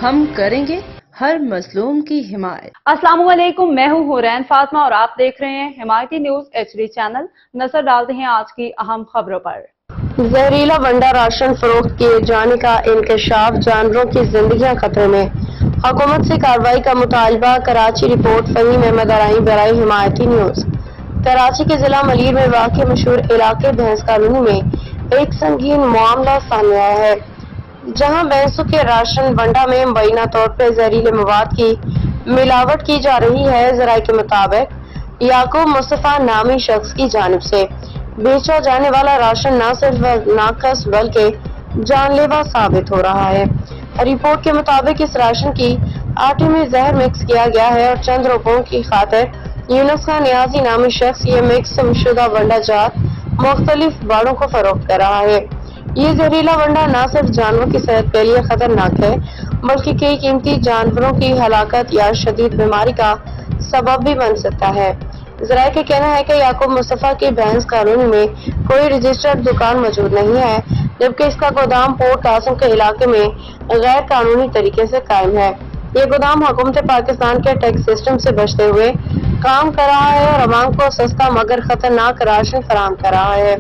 ہم کریں گے ہر مظلوم کی حمایت۔ السلام علیکم، میں ہوں حورین فاطمہ اور آپ دیکھ رہے ہیں حمایتی نیوز HD چینل۔ نظر ڈالتے ہیں آج کی اہم خبروں پر۔ زہریلا ونڈا راشن فروخت کیے جانے کا انکشاف، جانوروں کی زندگیاں خطرے میں، حکومت سے کارروائی کا مطالبہ۔ کراچی رپورٹ فہیم احمد ارائیں برائے حمایتی نیوز۔ کراچی کے ضلع ملیر میں واقع مشہور علاقے بھینس کالونی میں ایک سنگین معاملہ سامنے آیا ہے، جہاں بھینسوں کے راشن ونڈا میں مبینہ طور پر زہریلے مواد کی ملاوٹ کی جا رہی ہے۔ ذرائع کے مطابق یعقوب مصطفیٰ نامی شخص کی جانب سے بیچا جانے والا راشن نہ صرف ناقص بلکہ جان لیوا ثابت ہو رہا ہے۔ رپورٹ کے مطابق اس راشن کی آٹے میں زہر مکس کیا گیا ہے اور چند روپوں کی خاطر یونس خان نیازی نامی شخص یہ مکس شدہ ونڈا جات مختلف باڑوں کو فروخت کر رہا ہے۔ یہ زہریلا ونڈا نہ صرف جانوروں کی صحت کے لیے خطرناک ہے بلکہ کئی قیمتی جانوروں کی ہلاکت یا شدید بیماری کا سبب بھی بن سکتا ہے۔ ذرائع کا کہنا ہے کہ یعقوب مصطفیٰ کی بھینس کالونی میں کوئی رجسٹرڈ دکان موجود نہیں ہے، جبکہ اس کا گودام پورٹ قاسم کے علاقے میں غیر قانونی طریقے سے قائم ہے۔ یہ گودام حکومت پاکستان کے ٹیکس سسٹم سے بچتے ہوئے کام کر رہا ہے اور عوام کو سستا مگر خطرناک راشن فراہم کر رہا ہے۔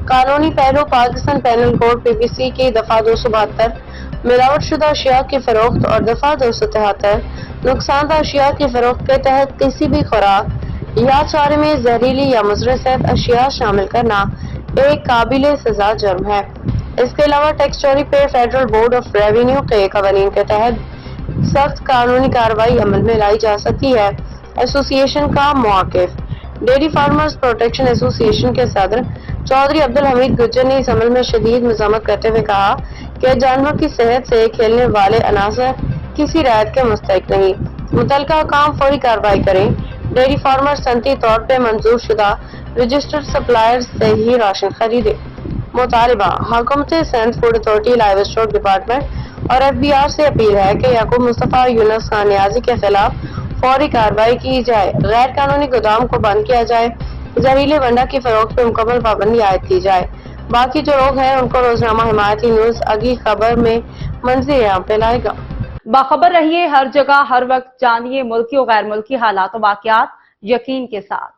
قانونی پہلو: پاکستان پینل کوڈ PPC کی دفعہ 272 ملاوٹ شدہ اشیاء کی فروخت اور دفعہ 273 نقصان دہ اشیاء کی فروخت کے تحت کسی بھی خوراک یا چارے میں زہریلی یا مضر صحت اشیاء شامل کرنا ایک قابل سزا جرم ہے۔ اس کے علاوہ ٹیکس چوری پر فیڈرل بورڈ آف ریونیو کے قوانین کے تحت سخت قانونی کارروائی عمل میں لائی جا سکتی ہے۔ ایسوسی ایشن کا موقف: ڈیری فارمرز پروٹیکشن ایسوسی ایشن کے صدر چودھری عبدالحمید گجر نے اس عمل میں شدید مذمت کرتے ہوئے کہا کہ جانوروں کی صحت سے کھیلنے والے عناصر کسی رعایت کے مستحق نہیں۔ متعلقہ حکام فوری کارروائی کریں، ڈیری فارمر صنعتی طور پر منظور شدہ رجسٹرڈ سپلائرز سے ہی راشن خریدے۔ مطالبہ: حکومت Sindh, food authority, live stock department اور FBR سے اپیل ہے کہ یعقوب مصطفیٰ اور یونس خان نیازی کے خلاف فوری کارروائی کی جائے، غیر قانونی گودام کو بند کیا جائے، زہریلے ونڈا کی فروخت پر مکمل پابندی عائد کی جائے۔ باقی جو لوگ ہیں ان کو روزنامہ حمایتی نیوز اگلی خبر میں منظر عام پہ لائے گا۔ باخبر رہیے ہر جگہ ہر وقت، جانیے ملکی و غیر ملکی حالات و واقعات یقین کے ساتھ۔